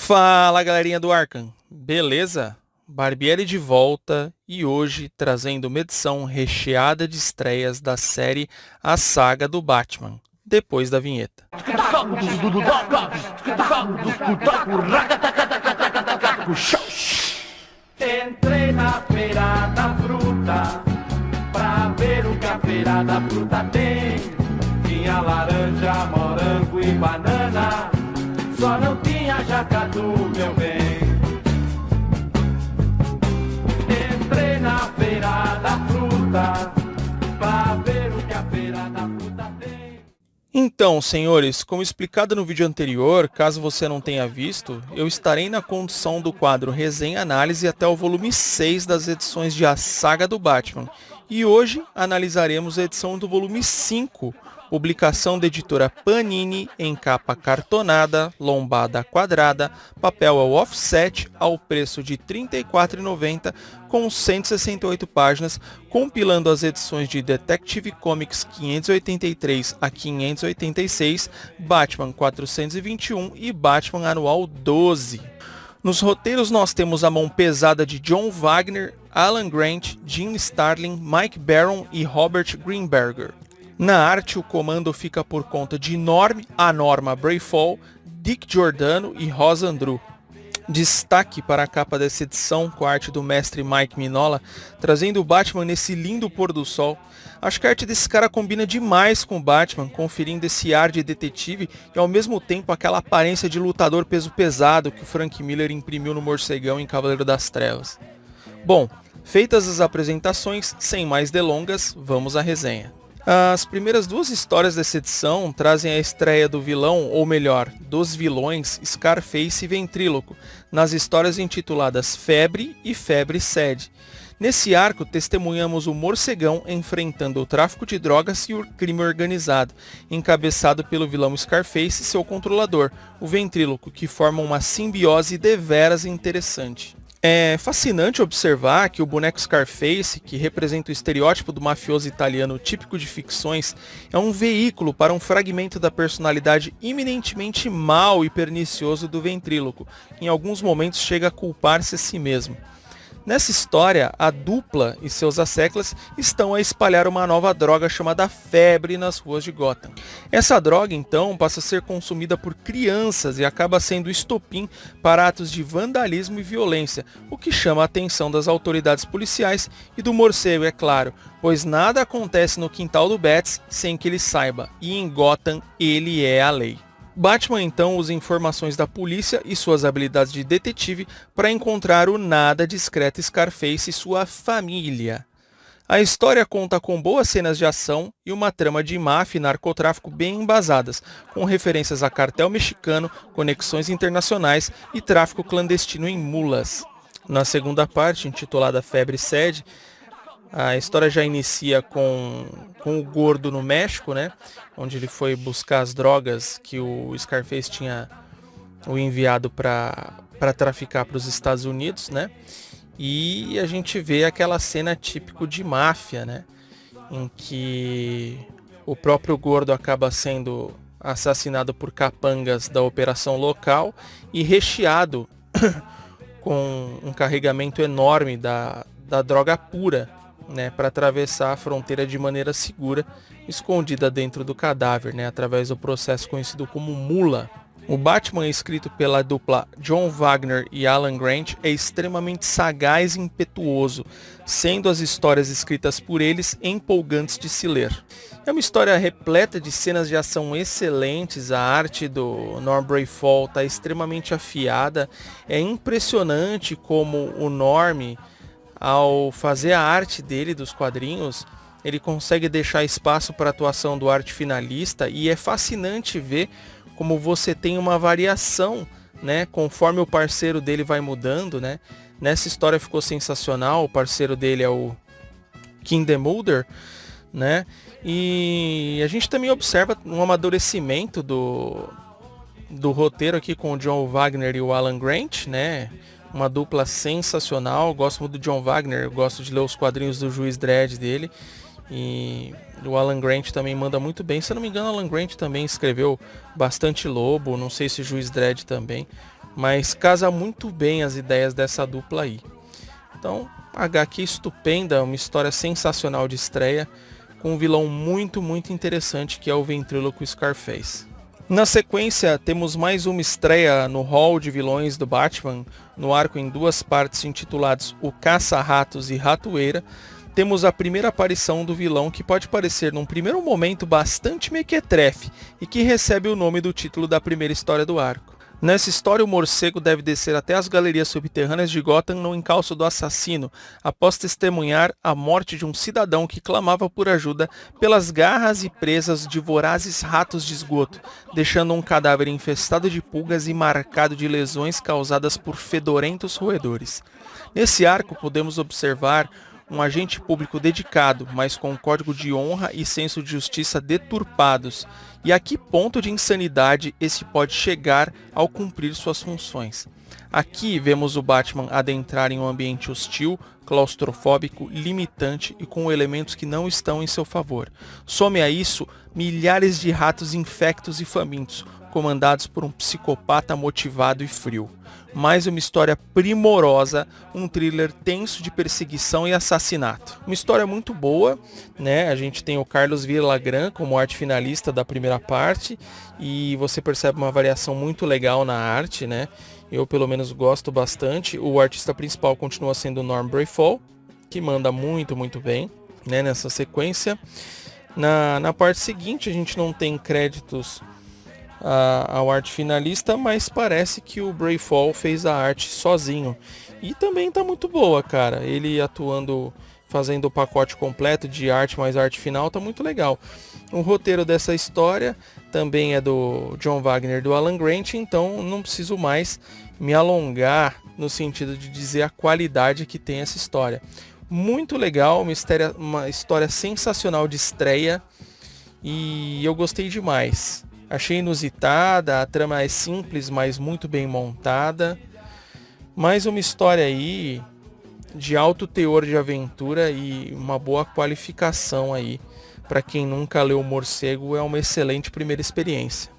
Fala, galerinha do Arkham, beleza? Barbieri de volta e hoje trazendo uma edição recheada de estreias da série A Saga do Batman, depois da vinheta. Entrei na feira da fruta pra ver o que a feira da fruta tem. Tinha laranja, morango e banana, só não tinha jacatu, meu bem. Entrei na feira da fruta pra ver o que a feira da fruta tem. Então, senhores, como explicado no vídeo anterior, caso você não tenha visto, eu estarei na condução do quadro Resenha Análise até o volume 6 das edições de A Saga do Batman. E hoje analisaremos a edição do volume 5, publicação da editora Panini em capa cartonada, lombada quadrada, papel ao offset ao preço de R$ 34,90 com 168 páginas, compilando as edições de Detective Comics 583 a 586, Batman 421 e Batman Anual 12. Nos roteiros nós temos a mão pesada de John Wagner, Alan Grant, Jim Starlin, Mike Baron e Robert Greenberger. Na arte, o comando fica por conta de a Norma Brayfall, Dick Giordano e Rosa Andru. Destaque para a capa dessa edição com a arte do mestre Mike Mignola, trazendo o Batman nesse lindo pôr do sol. Acho que a arte desse cara combina demais com o Batman, conferindo esse ar de detetive e ao mesmo tempo aquela aparência de lutador peso pesado que o Frank Miller imprimiu no Morcegão em Cavaleiro das Trevas. Bom, feitas as apresentações, sem mais delongas, vamos à resenha. As primeiras duas histórias dessa edição trazem a estreia do vilão, ou melhor, dos vilões Scarface e Ventríloco, nas histórias intituladas Febre e Febre Sede. Nesse arco, testemunhamos o Morcegão enfrentando o tráfico de drogas e o crime organizado, encabeçado pelo vilão Scarface e seu controlador, o Ventríloco, que formam uma simbiose deveras interessante. É fascinante observar que o boneco Scarface, que representa o estereótipo do mafioso italiano típico de ficções, é um veículo para um fragmento da personalidade eminentemente mau e pernicioso do ventríloco, que em alguns momentos chega a culpar-se a si mesmo. Nessa história, a dupla e seus asseclas estão a espalhar uma nova droga chamada febre nas ruas de Gotham. Essa droga, então, passa a ser consumida por crianças e acaba sendo estopim para atos de vandalismo e violência, o que chama a atenção das autoridades policiais e do morcego, é claro, pois nada acontece no quintal do Bats sem que ele saiba, e em Gotham ele é a lei. Batman então usa informações da polícia e suas habilidades de detetive para encontrar o nada discreto Scarface e sua família. A história conta com boas cenas de ação e uma trama de máfia e narcotráfico bem embasadas, com referências a cartel mexicano, conexões internacionais e tráfico clandestino em mulas. Na segunda parte, intitulada Febre Sede, a história já inicia com o Gordo no México, né? Onde ele foi buscar as drogas que o Scarface tinha o enviado para traficar para os Estados Unidos, né? E a gente vê aquela cena típico de máfia, né? Em que o próprio Gordo acaba sendo assassinado por capangas da operação local e recheado com um carregamento enorme da droga pura, né, para atravessar a fronteira de maneira segura, escondida dentro do cadáver, né, através do processo conhecido como mula. O Batman, escrito pela dupla John Wagner e Alan Grant, é extremamente sagaz e impetuoso, sendo as histórias escritas por eles empolgantes de se ler. É uma história repleta de cenas de ação excelentes, a arte do Norm Brayfall está extremamente afiada, é impressionante como o Norm, ao fazer a arte dele dos quadrinhos, ele consegue deixar espaço para a atuação do arte finalista e é fascinante ver como você tem uma variação, né, conforme o parceiro dele vai mudando, né? Nessa história ficou sensacional, o parceiro dele é o Kim DeMulder, né? E a gente também observa um amadurecimento do roteiro aqui com o John Wagner e o Alan Grant, né? Uma dupla sensacional, gosto muito do John Wagner, gosto de ler os quadrinhos do Juiz Dredd dele. E o Alan Grant também manda muito bem. Se eu não me engano, o Alan Grant também escreveu bastante Lobo, não sei se Juiz Dredd também. mas casa muito bem as ideias dessa dupla aí. Então, HQ estupenda, uma história sensacional de estreia, com um vilão muito interessante que é o ventríloco Scarface. Na sequência, temos mais uma estreia no hall de vilões do Batman, no arco em 2 partes intitulados O Caça-Ratos e Ratoeira. Temos a primeira aparição do vilão que pode parecer num primeiro momento bastante mequetrefe e que recebe o nome do título da primeira história do arco. Nessa história, o morcego deve descer até as galerias subterrâneas de Gotham no encalço do assassino, após testemunhar a morte de um cidadão que clamava por ajuda pelas garras e presas de vorazes ratos de esgoto, deixando um cadáver infestado de pulgas e marcado de lesões causadas por fedorentos roedores. Nesse arco, podemos observar um agente público dedicado, mas com um código de honra e senso de justiça deturpados. E a que ponto de insanidade esse pode chegar ao cumprir suas funções? Aqui vemos o Batman adentrar em um ambiente hostil, claustrofóbico, limitante e com elementos que não estão em seu favor. Some a isso milhares de ratos infectos e famintos, comandados por um psicopata motivado e frio. Mais uma história primorosa, um thriller tenso de perseguição e assassinato. Uma história muito boa, né? A gente tem o Carlos Villagrán como arte finalista da primeira parte e você percebe uma variação muito legal na arte, né? Eu pelo menos gosto bastante. O artista principal continua sendo o Norm Brayfall, que manda muito bem, né, nessa sequência. Na parte seguinte a gente não tem créditos ao arte finalista, mas parece que o Brayfall fez a arte sozinho. E também tá muito boa, cara. Ele atuando, fazendo o pacote completo de arte mais arte final, tá muito legal. O roteiro dessa história também é do John Wagner e do Alan Grant, então não preciso mais me alongar no sentido de dizer a qualidade que tem essa história. Muito legal, uma história sensacional de estreia e eu gostei demais. Achei inusitada, a trama é simples, mas muito bem montada. Mais uma história aí de alto teor de aventura e uma boa qualificação aí. Para quem nunca leu o Morcego, é uma excelente primeira experiência.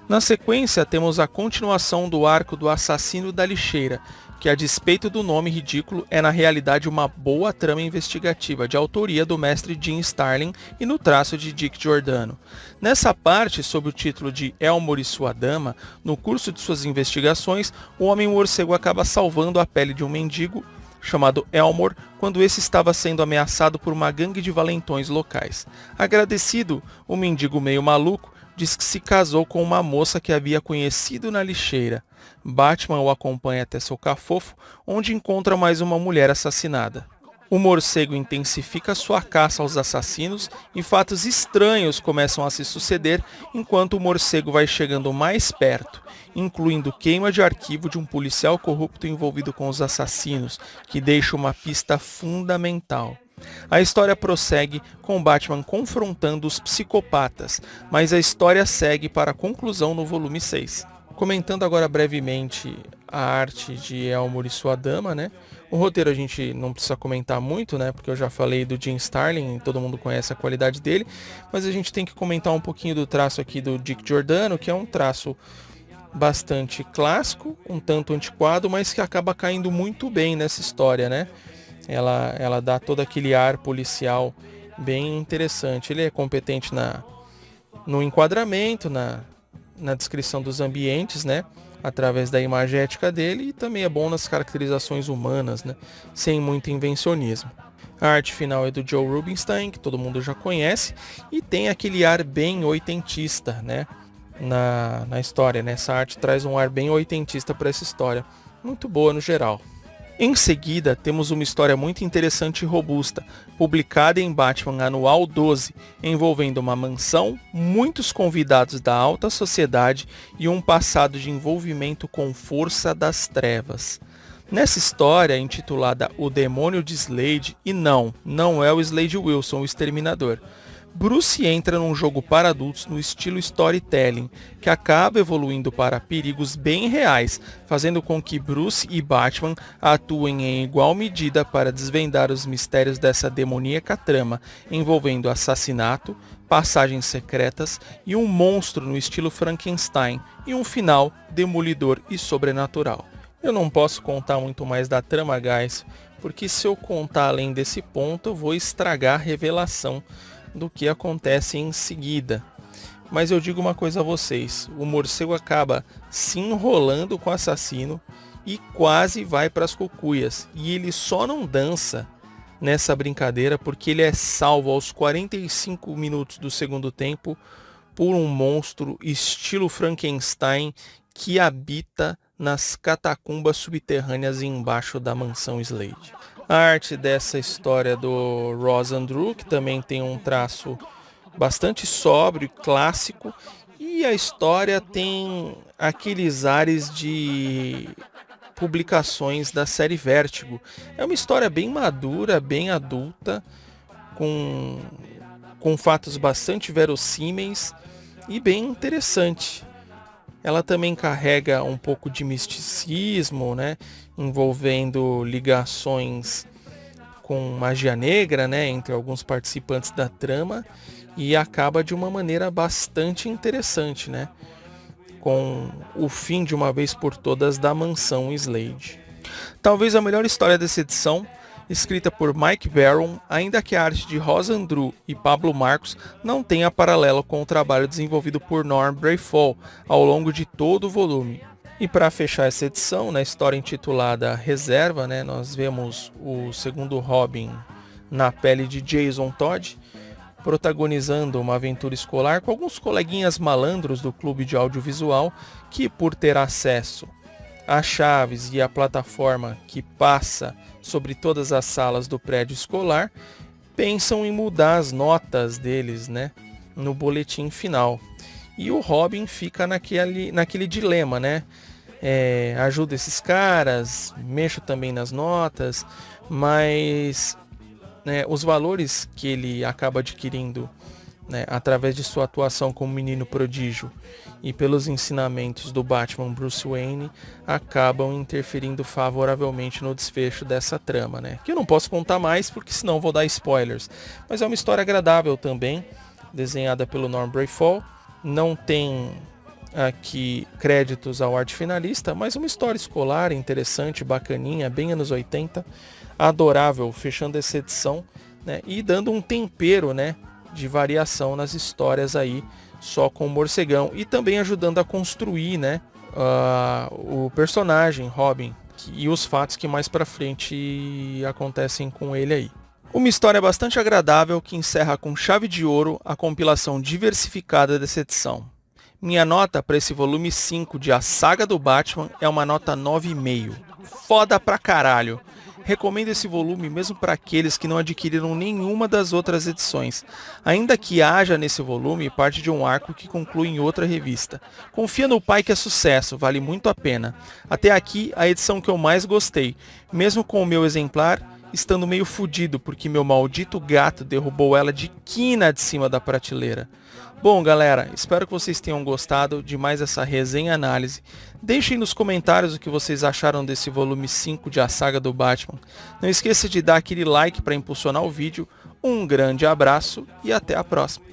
Na sequência, temos a continuação do arco do Assassino da Lixeira, que a despeito do nome ridículo é na realidade uma boa trama investigativa de autoria do mestre Jim Starlin e no traço de Dick Giordano. Nessa parte, sob o título de Elmore e sua Dama, no curso de suas investigações, o Homem-Morcego acaba salvando a pele de um mendigo chamado Elmore, quando esse estava sendo ameaçado por uma gangue de valentões locais. Agradecido, o mendigo meio maluco diz que se casou com uma moça que havia conhecido na lixeira. Batman o acompanha até seu cafofo, onde encontra mais uma mulher assassinada. O morcego intensifica sua caça aos assassinos e fatos estranhos começam a se suceder enquanto o morcego vai chegando mais perto, incluindo queima de arquivo de um policial corrupto envolvido com os assassinos, que deixa uma pista fundamental. A história prossegue com Batman confrontando os psicopatas, mas a história segue para a conclusão no volume 6. Comentando agora brevemente a arte de Elmore e sua Dama, né? O roteiro a gente não precisa comentar muito, né? Porque eu já falei do Jim Starlin, todo mundo conhece a qualidade dele, mas a gente tem que comentar um pouquinho do traço aqui do Dick Giordano, que é um traço bastante clássico, um tanto antiquado, mas que acaba caindo muito bem nessa história, né? Ela dá todo aquele ar policial bem interessante. Ele é competente no enquadramento, na descrição dos ambientes, né? Através da imagética dele, e também é bom nas caracterizações humanas, né? Sem muito invencionismo. A arte final é do Joe Rubinstein, que todo mundo já conhece, e tem aquele ar bem oitentista, né? Na história, né? Essa arte traz um ar bem oitentista para essa história. Muito boa no geral. Em seguida, temos uma história muito interessante e robusta, publicada em Batman Anual 12, envolvendo uma mansão, muitos convidados da alta sociedade e um passado de envolvimento com força das trevas. Nessa história, intitulada O Demônio de Slade, e não é o Slade Wilson, o Exterminador, Bruce entra num jogo para adultos no estilo storytelling, que acaba evoluindo para perigos bem reais, fazendo com que Bruce e Batman atuem em igual medida para desvendar os mistérios dessa demoníaca trama, envolvendo assassinato, passagens secretas e um monstro no estilo Frankenstein, e um final demolidor e sobrenatural. Eu não posso contar muito mais da trama, guys, porque se eu contar além desse ponto, eu vou estragar a revelação do que acontece em seguida. Mas eu digo uma coisa a vocês, o morcego acaba se enrolando com o assassino e quase vai para as cucuias. E ele só não dança nessa brincadeira porque ele é salvo aos 45 minutos do segundo tempo por um monstro estilo Frankenstein que habita nas catacumbas subterrâneas embaixo da mansão Slade. A arte dessa história do Ross Andru, que também tem um traço bastante sóbrio e clássico, e a história tem aqueles ares de publicações da série Vértigo. É uma história bem madura, bem adulta, com fatos bastante verossímeis e bem interessante. Ela também carrega um pouco de misticismo, né, envolvendo ligações com magia negra, né, entre alguns participantes da trama, e acaba de uma maneira bastante interessante, né, com o fim de uma vez por todas da mansão Slade. Talvez a melhor história dessa edição, escrita por Mike Baron, ainda que a arte de Ross Andru e Pablo Marcos não tenha paralelo com o trabalho desenvolvido por Norm Breyfogle ao longo de todo o volume. E para fechar essa edição, na história intitulada Reserva, né, nós vemos o segundo Robin na pele de Jason Todd, protagonizando uma aventura escolar com alguns coleguinhas malandros do clube de audiovisual que, por ter acesso às chaves e à plataforma que passa sobre todas as salas do prédio escolar, pensam em mudar as notas deles, né, no boletim final. E o Robin fica naquele dilema, né? Ajuda esses caras, mexo também nas notas, mas né, os valores que ele acaba adquirindo, né, através de sua atuação como menino prodígio e pelos ensinamentos do Batman Bruce Wayne, acabam interferindo favoravelmente no desfecho dessa trama, né? Que eu não posso contar mais porque senão vou dar spoilers. Mas é uma história agradável também, desenhada pelo Norm Breyfogle. Não tem aqui créditos ao arte finalista, mas uma história escolar interessante, bacaninha, bem anos 80, adorável, fechando essa edição, né, e dando um tempero, né, de variação nas histórias aí, só com o morcegão, e também ajudando a construir, né, o personagem Robin e os fatos que mais pra frente acontecem com ele aí. Uma história bastante agradável que encerra com chave de ouro a compilação diversificada dessa edição. Minha nota para esse volume 5 de A Saga do Batman é uma nota 9,5. Foda pra caralho! Recomendo esse volume mesmo para aqueles que não adquiriram nenhuma das outras edições, ainda que haja nesse volume parte de um arco que conclui em outra revista. Confia no pai que é sucesso, vale muito a pena. Até aqui, a edição que eu mais gostei, mesmo com o meu exemplar estando meio fudido porque meu maldito gato derrubou ela de quina de cima da prateleira. Bom, galera, espero que vocês tenham gostado de mais essa resenha análise. Deixem nos comentários o que vocês acharam desse volume 5 de A Saga do Batman. Não esqueça de dar aquele like para impulsionar o vídeo. Um grande abraço e até a próxima.